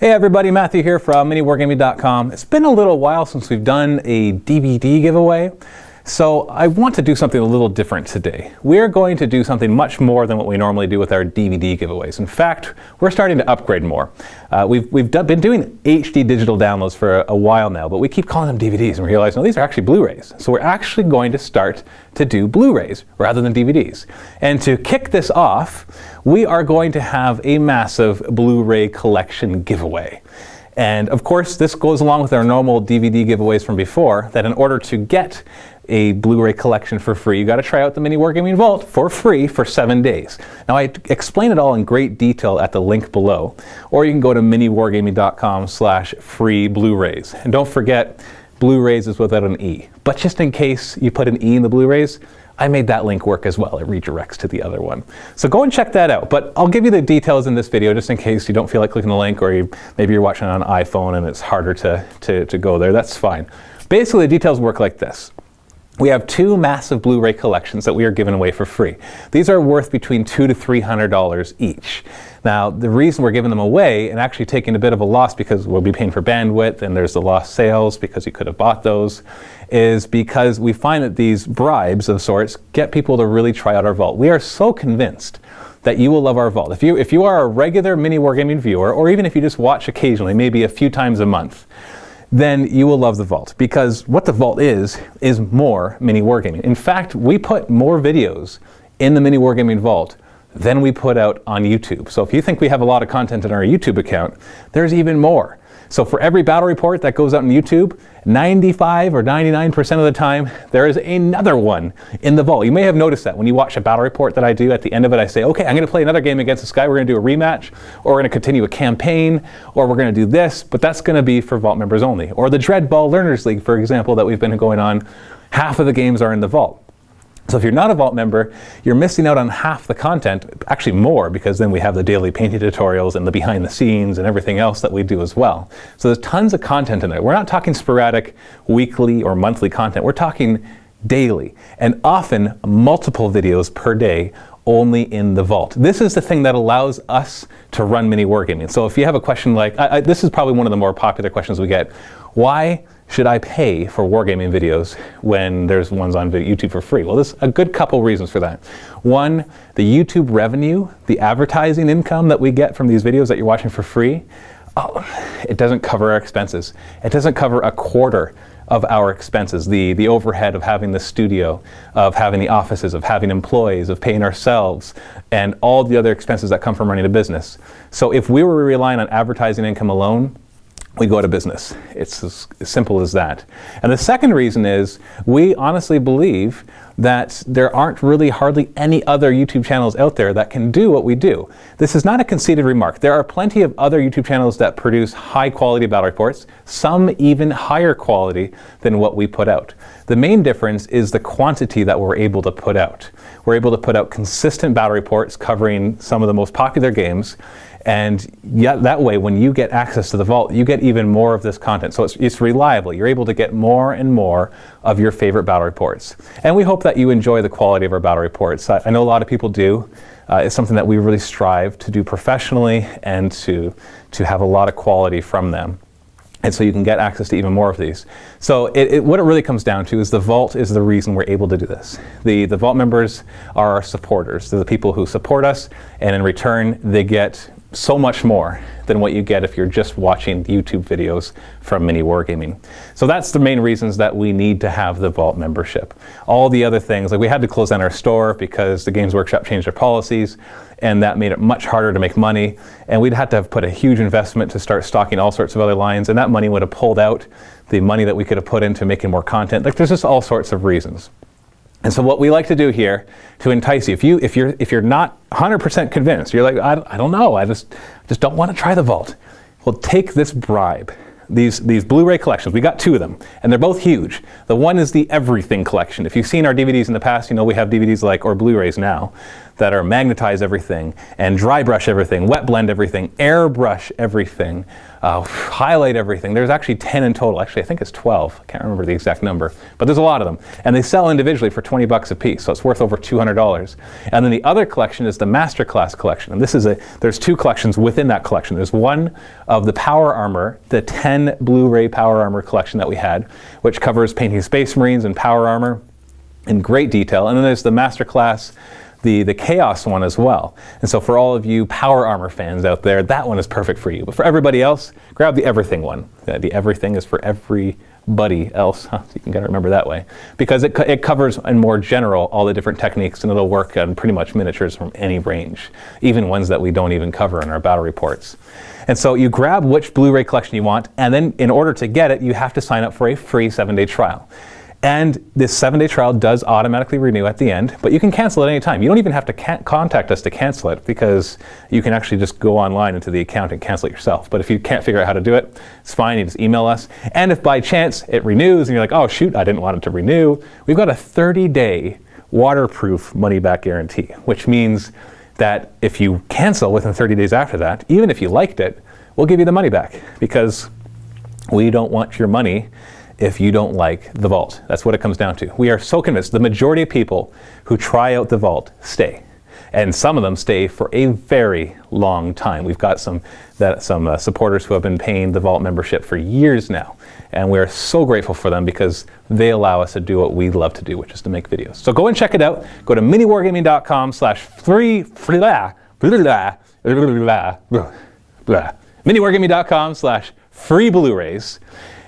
Hey everybody, Matthew here from MiniWarGaming.com. It's been a little while since we've done a DVD giveaway, so I want to do something a little different today. We're going to do something much more than what we normally do with our DVD giveaways. In fact, we're starting to upgrade more. We've been doing HD digital downloads for a while now, but we keep calling them DVDs and we realize, no, these are actually Blu-rays. So we're actually going to start to do Blu-rays rather than DVDs. And to kick this off, we are going to have a massive Blu-ray collection giveaway. And of course, this goes along with our normal DVD giveaways from before, that in order to get a Blu-ray collection for free, you got to try out the MiniWarGaming Vault for free for 7 days. Now, I explain it all in great detail at the link below, or you can go to MiniWarGaming.com/free Blu-rays. And don't forget, Blu-rays is without an E. But just in case you put an E in the Blu-rays, I made that link work as well. It redirects to the other one. So go and check that out. But I'll give you the details in this video just in case you don't feel like clicking the link, or maybe you're watching on an iPhone and it's harder to go there. That's fine. Basically, the details work like this. We have two massive Blu-ray collections that we are giving away for free. These are worth between $200 to $300 each. Now, the reason we're giving them away and actually taking a bit of a loss, because we'll be paying for bandwidth and there's the lost sales because you could have bought those, is because we find that these bribes of sorts get people to really try out our vault. We are so convinced that you will love our vault. If you are a regular MiniWarGaming viewer, or even if you just watch occasionally, maybe a few times a month, then you will love the Vault, because what the Vault is more MiniWarGaming. In fact, we put more videos in the MiniWarGaming Vault than we put out on YouTube. So if you think we have a lot of content in our YouTube account, there's even more. So for every battle report that goes out on YouTube, 95 or 99% of the time, there is another one in the vault. You may have noticed that when you watch a battle report that I do, at the end of it I say, okay, I'm going to play another game against this guy, we're going to do a rematch, or we're going to continue a campaign, or we're going to do this, but that's going to be for Vault members only. Or the Dreadball Learners League, for example, that we've been going on, half of the games are in the vault. So if you're not a Vault member, you're missing out on half the content, actually more, because then we have the daily painting tutorials and the behind the scenes and everything else that we do as well. So there's tons of content in there. We're not talking sporadic weekly or monthly content. We're talking daily, and often multiple videos per day only in the Vault. This is the thing that allows us to run MiniWarGaming. So if you have a question like, this is probably one of the more popular questions we get. Why should I pay for wargaming videos when there's ones on YouTube for free? Well, there's a good couple reasons for that. One, the YouTube revenue, the advertising income that we get from these videos that you're watching for free, it doesn't cover our expenses. It doesn't cover a quarter of our expenses, the overhead of having the studio, of having the offices, of having employees, of paying ourselves, and all the other expenses that come from running a business. So if we were relying on advertising income alone, we go out of business. It's as simple as that. And the second reason is we honestly believe that there aren't really hardly any other YouTube channels out there that can do what we do. This is not a conceited remark. There are plenty of other YouTube channels that produce high quality battle reports, some even higher quality than what we put out. The main difference is the quantity that we're able to put out. We're able to put out consistent battle reports covering some of the most popular games, and yet that way, when you get access to the Vault, you get even more of this content. So it's reliable. You're able to get more and more of your favorite battle reports. And we hope that you enjoy the quality of our battle reports. I know a lot of people do. It's something that we really strive to do professionally and to have a lot of quality from them. And so you can get access to even more of these. So what it really comes down to is the Vault is the reason we're able to do this. The Vault members are our supporters. They're the people who support us, and in return, they get so much more than what you get if you're just watching YouTube videos from MiniWarGaming. So that's the main reasons that we need to have the Vault membership. All the other things, like we had to close down our store because the Games Workshop changed their policies, and that made it much harder to make money, and we'd had to have put a huge investment to start stocking all sorts of other lines, and that money would have pulled out the money that we could have put into making more content. Like, there's just all sorts of reasons. And so what we like to do here to entice you, if you're not 100% convinced, you're like, I don't know, I just don't want to try the Vault. Well, take this bribe these Blu-ray collections. We got two of them, and they're both huge. The one is the everything collection. If you've seen our DVDs in the past, you know we have DVDs like, or Blu-rays now, that are magnetize everything, and dry brush everything, wet blend everything, airbrush everything, highlight everything. There's actually 10 in total. Actually, I think it's 12. I can't remember the exact number, but there's a lot of them. And they sell individually for 20 bucks a piece, so it's worth over $200. And then the other collection is the Masterclass collection. And this is there's two collections within that collection. There's one of the Power Armor, the 10 Blu-ray Power Armor collection that we had, which covers painting Space Marines and Power Armor in great detail. And then there's the Masterclass, the Chaos one as well. And so for all of you Power Armor fans out there, that one is perfect for you. But for everybody else, grab the Everything one. The Everything is for everybody else. So you can kind of remember that way. Because it covers in more general all the different techniques, and it'll work on pretty much miniatures from any range, even ones that we don't even cover in our battle reports. And so you grab which Blu-ray collection you want, and then in order to get it, you have to sign up for a free 7-day trial. And this 7-day trial does automatically renew at the end, but you can cancel at any time. You don't even have to contact us to cancel it, because you can actually just go online into the account and cancel it yourself. But if you can't figure out how to do it, it's fine, you just email us. And if by chance it renews and you're like, oh shoot, I didn't want it to renew, we've got a 30-day waterproof money-back guarantee, which means that if you cancel within 30 days after that, even if you liked it, we'll give you the money back, because we don't want your money if you don't like the Vault. That's what it comes down to. We are so convinced the majority of people who try out the Vault stay. And some of them stay for a very long time. We've got some supporters who have been paying the Vault membership for years now. And we are so grateful for them, because they allow us to do what we love to do, which is to make videos. So go and check it out. Go to miniwargaming.com/free miniwargaming.com/free Blu-rays.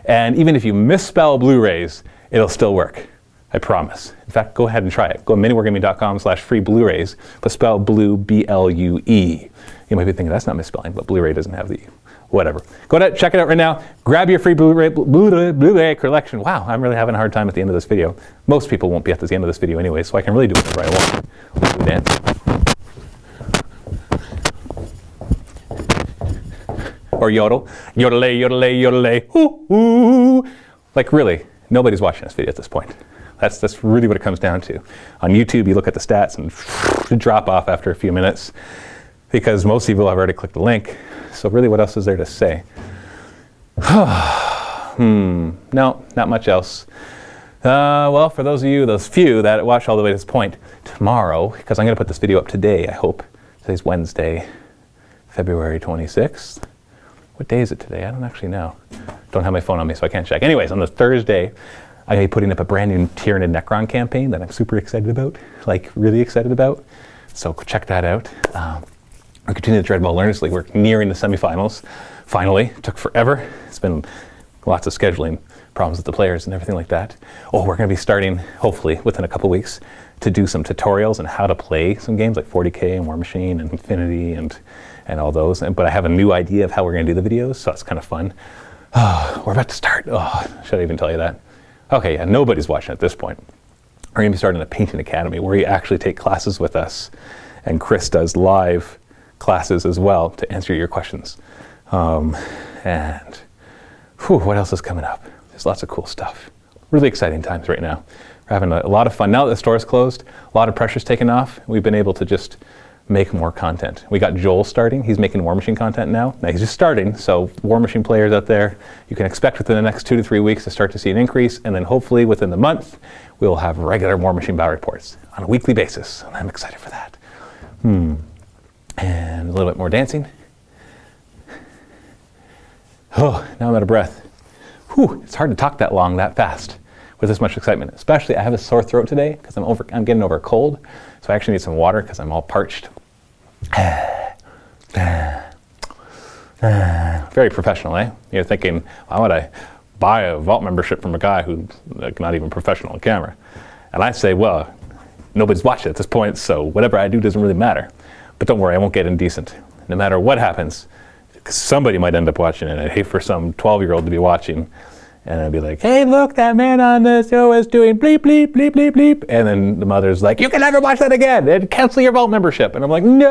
And even if you misspell Blu-rays, it'll still work. I promise. In fact, go ahead and try it. Go to miniwargaming.com/free Blu-rays, but spell blue, B-L-U-E. You might be thinking that's not misspelling, but Blu-ray doesn't have the E. Whatever. Go ahead, check it out right now. Grab your free Blu-ray collection. Wow, I'm really having a hard time at the end of this video. Most people won't be at the end of this video anyway, so I can really do whatever I want. Let's do a dance. Or yodel. Yodelay, yodelay, yodelay. Ooh, ooh. Like really, nobody's watching this video at this point. That's really what it comes down to. On YouTube, you look at the stats and drop off after a few minutes, because most people have already clicked the link. So really, what else is there to say? No, not much else. Well, for those of you, those few that watch all the way to this point, tomorrow, because I'm going to put this video up today, I hope. Today's Wednesday, February 26th. What day is it today? I don't actually know. Don't have my phone on me, so I can't check. Anyways, on the Thursday, I'm going to be putting up a brand new Tyranid Necron campaign that I'm super excited about, like really excited about. So check that out. We continue to Dreadball earnestly. We're nearing the semifinals. Finally, it took forever. It's been lots of scheduling problems with the players and everything like that. Oh, we're going to be starting, hopefully, within a couple weeks, to do some tutorials on how to play some games like 40K and War Machine and Infinity and all those. But I have a new idea of how we're going to do the videos, so it's kind of fun. Oh, we're about to start. Oh, should I even tell you that? Okay, yeah, nobody's watching at this point. We're going to be starting a painting academy where you actually take classes with us, and Chris does live classes as well to answer your questions. And what else is coming up? There's lots of cool stuff. Really exciting times right now. We're having a lot of fun. Now that the store's closed, a lot of pressure's taken off. We've been able to just make more content. We got Joel starting. He's making War Machine content now. Now he's just starting, so War Machine players out there, you can expect within the next 2 to 3 weeks to start to see an increase, and then hopefully within the month, we'll have regular War Machine battle reports on a weekly basis, and I'm excited for that. And a little bit more dancing. Oh, now I'm out of breath. Whew, it's hard to talk that long, that fast, with this much excitement. Especially, I have a sore throat today because I'm getting over a cold, so I actually need some water because I'm all parched. Very professional, eh? You're thinking, why would I buy a Vault membership from a guy who's not even professional on camera? And I say, well, nobody's watching at this point, so whatever I do doesn't really matter. But don't worry, I won't get indecent. No matter what happens, somebody might end up watching it. I'd hate for some 12-year-old to be watching, and I'd be like, hey, look, that man on the show is doing bleep, bleep, bleep, bleep, bleep. And then the mother's like, you can never watch that again, and cancel your Vault membership. And I'm like, no.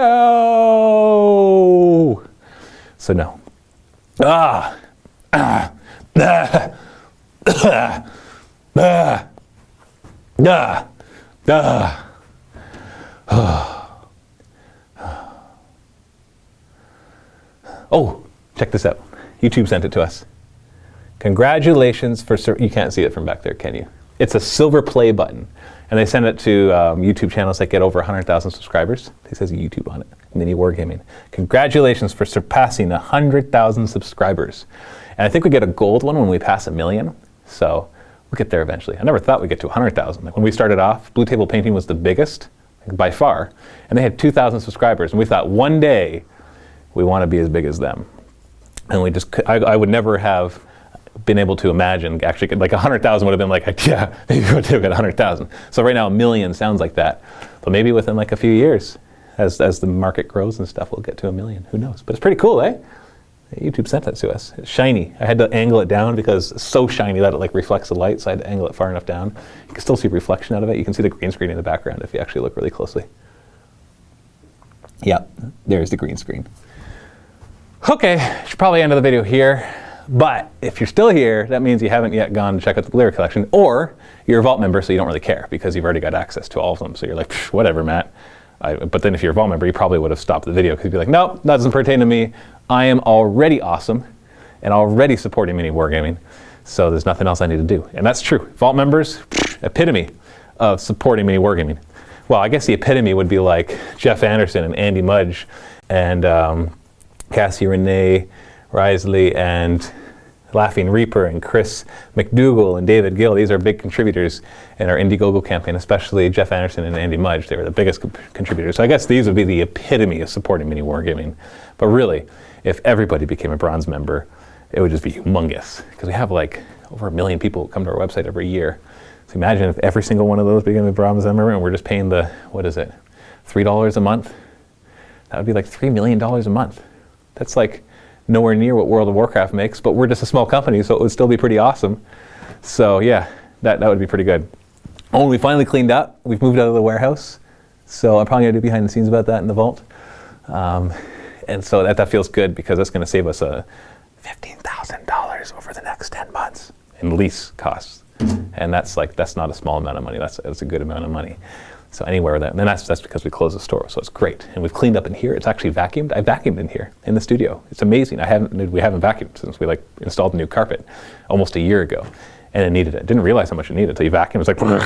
So no. Oh, check this out. YouTube sent it to us. Congratulations for, you can't see it from back there, can you? It's a silver play button. And they send it to YouTube channels that get over 100,000 subscribers. It says YouTube on it, MiniWarGaming. Congratulations for surpassing 100,000 subscribers. And I think we get a gold one when we pass 1 million. So we'll get there eventually. I never thought we'd get to 100,000. Like when we started off, Blue Table Painting was the biggest, like by far. And they had 2,000 subscribers. And we thought one day we want to be as big as them. And we just, I would never have been able to imagine actually, like 100,000 would have been like, yeah, maybe we would have got 100,000. So right now 1 million sounds like that. But maybe within like a few years, as the market grows and stuff, we'll get to 1 million. Who knows? But it's pretty cool, eh? YouTube sent that to us. It's shiny. I had to angle it down because it's so shiny that it like reflects the light, so I had to angle it far enough down. You can still see reflection out of it. You can see the green screen in the background if you actually look really closely. Yeah, there's the green screen. Okay, should probably end the video here. But if you're still here, that means you haven't yet gone to check out the Blu-ray collection, or you're a Vault member, so you don't really care because you've already got access to all of them. So you're like, whatever, Matt. But then if you're a Vault member, you probably would have stopped the video because you'd be like, nope, that doesn't pertain to me. I am already awesome and already supporting MiniWarGaming, so there's nothing else I need to do. And that's true. Vault members, epitome of supporting MiniWarGaming. Well, I guess the epitome would be like Jeff Anderson and Andy Mudge and Cassie Renee Risley and Laughing Reaper and Chris McDougall and David Gill. These are big contributors in our Indiegogo campaign, especially Jeff Anderson and Andy Mudge. They were the biggest contributors. So I guess these would be the epitome of supporting MiniWarGaming. But really, if everybody became a bronze member, it would just be humongous. Because we have like over 1 million people who come to our website every year. So imagine if every single one of those became a bronze member and we're just paying the, what is it, $3 a month? That would be like $3 million a month. That's like nowhere near what World of Warcraft makes, but we're just a small company, so it would still be pretty awesome. So yeah, that would be pretty good. Oh, we finally cleaned up. We've moved out of the warehouse. So I'm probably gonna do behind the scenes about that in the vault. And so that feels good because that's gonna save us $15,000 over the next 10 months in lease costs. And that's not a small amount of money. That's a good amount of money. So anywhere with that, and then that's because we closed the store, so it's great. And we've cleaned up in here. It's actually vacuumed. I vacuumed in here in the studio. It's amazing. We haven't vacuumed since we like installed the new carpet almost a year ago, and it needed it. Didn't realize how much it needed until you vacuum. It's like, and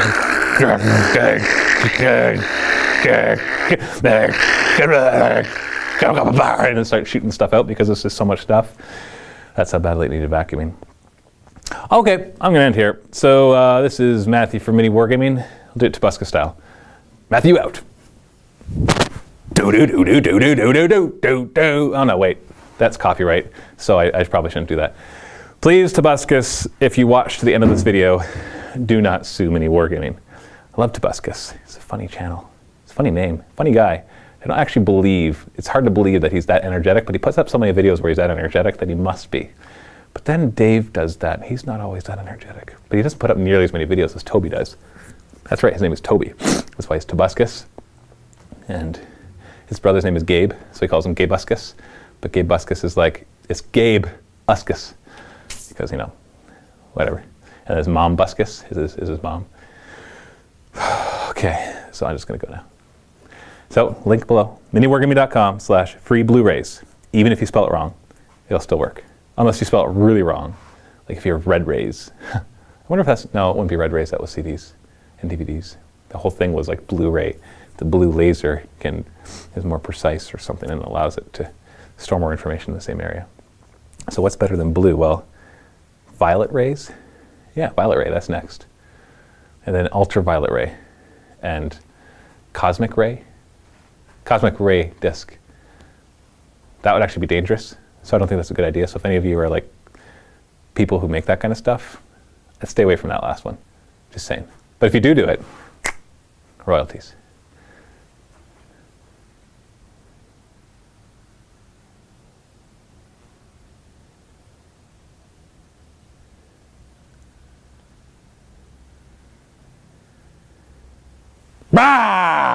then start shooting stuff out because there's just so much stuff. That's how badly it needed vacuuming. Okay, I'm gonna end here. So this is Matthew from MiniWarGaming. I'll do it Tabasco style. Matthew out. Oh no, wait. That's copyright, so I probably shouldn't do that. Please, Tabuscus, if you watch to the end of this video, do not sue MiniWarGaming. I love Tabuscus. It's a funny channel. It's a funny name. Funny guy. I don't actually believe, it's hard to believe that he's that energetic, but he puts up so many videos where he's that energetic that he must be. But then Dave does that. He's not always that energetic. But he doesn't put up nearly as many videos as Toby does. That's right, his name is Toby. That's why he's Tabuscus. And his brother's name is Gabe, so he calls him Gabuscus. But Gabuscus is like, it's Gabe Uscus. Because, you know, whatever. And his mom Buscus is his mom. Okay, so I'm just gonna go now. So, link below, miniwargaming.com/free Blu-rays. Even if you spell it wrong, it'll still work. Unless you spell it really wrong. Like if you're Red Rays. I wonder if that's, no, it wouldn't be Red Rays, that was CDs and DVDs. The whole thing was like Blu-ray. The blue laser is more precise or something and allows it to store more information in the same area. So what's better than blue? Well, violet rays? Yeah, violet ray, that's next. And then ultraviolet ray and cosmic ray disc. That would actually be dangerous. So I don't think that's a good idea. So if any of you are like people who make that kind of stuff, let's stay away from that last one. Just saying. But if you do it, royalties. Bah!